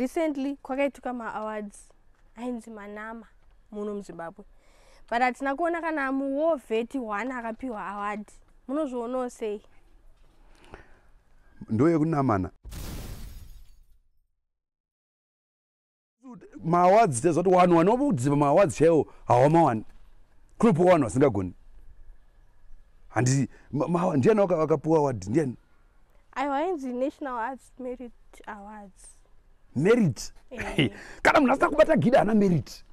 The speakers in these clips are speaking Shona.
recently kwakaitika ma-awards ainzi manama muno muZimbabwe, but hatina kuona kana muWoVet 1 akapiwa award. Munozvionawo sei? Ndoyekunamana. Ma-awards tezoti wanhu vanokudziva ma-awards chaiwo hawamawani. Kunopiwa wanhu vasingagoni. Handi ndiani wakapiwa award? Ndiani? Aiwa ainzi National Arts Merit Awards. Merit? Kana munhu asina kubata gida hana merit.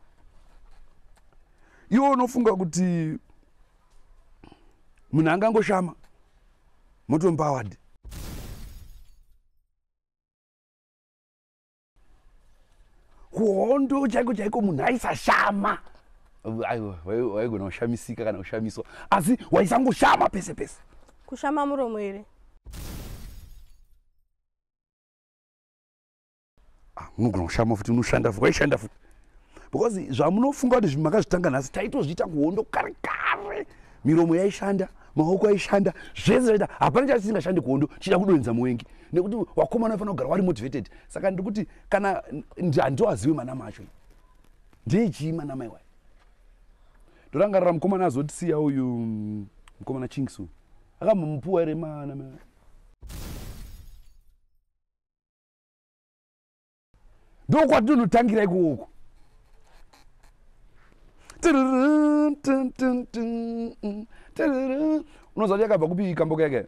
Iwo unofunga kuti munhu angangoshama motomupa award. Kuhondo chaiko munhu aisashama. Waigona kushamisika kana kushamiswa, asi waisangoshama pese pese. Kushama muromo here? Munogona kushama futi, unoshanda futi, waishanda futi. Because zvamunofunga kuti zvimakazvitanga nhasi taitozviita kuhondo kare kare. Miromo yaishanda, maoko aishanda, zvese zvaita. Hapana chasingashandi kuhondo, chida kudonedza muwengi. Nekuti wakomana unofanira kugara wari motivated. Saka ndikuti kana handiwazive manama acho. Ndechii manama iwayo? Ndorangarira mukomana azotisiya uyu mukomana Chingsu. Akamupuwa ere manama. Ndokwatinotangira ikoko. Unoziva yakabva kupi kamboka yake?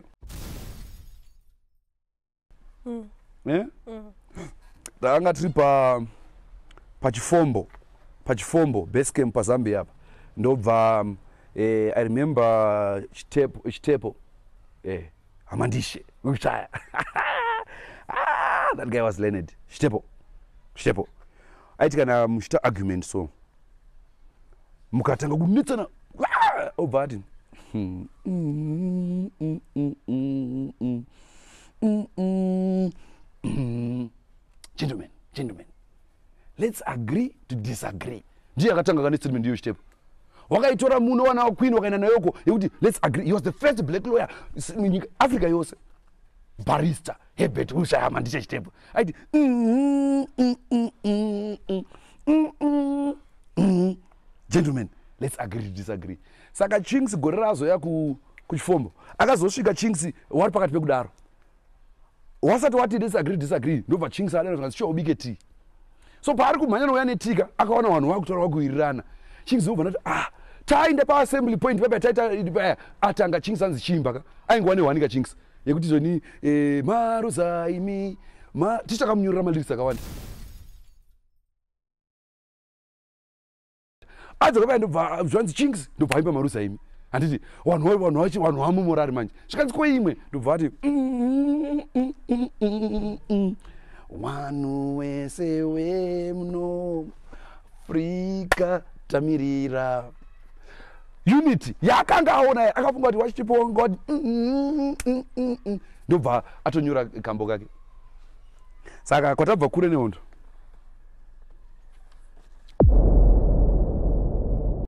Ndanga tiri pachifombo base camp paZambia apa. Ndobva I remember chitepo hamandishe kushaya. That guy was learned. Chitepo aiti kana muchita argument so mukatanga kunetsana obva ati gentlemen, let's agree to disagree. Ndiye akatanga kane statement ndiyo Chitepo. Wakaitora muno wana wa Queen wakaenda nayoko yekuti let's agree. He was the first black lawyer in Africa yose. Barrister Herbert ushaya mandishe Chitepo. Aiti gentlemen, let's agree to disagree. Saka Chinks gore razoya kuchifombo. Akazosvika Chinks wari pakati pekudaro. Wasati wati disagree ndobva Chinks adana sho ubike tea. So paari kumhanya nouya netika akaona vanhu vakutora vakuwirirana. Chinks obva nati tainde paassembly point pepe taita atanga Chinks anzi chimba aingowa newanika Chinks yekuti zoni marozaimi tichakamunyurira malirisi akawanda. Adzoka ndobva zvanzi Chinks ndobva aimba marozaimi. Handiti vanhu vamumorari manje zvikanzi koimwe ndobva ati wanhu wese wemuno Afrika tamirira unity yakanga aona akafunga kuti wachiponga kuti ndobva atonyura kambo kake. Saka kwatabva kure nehondo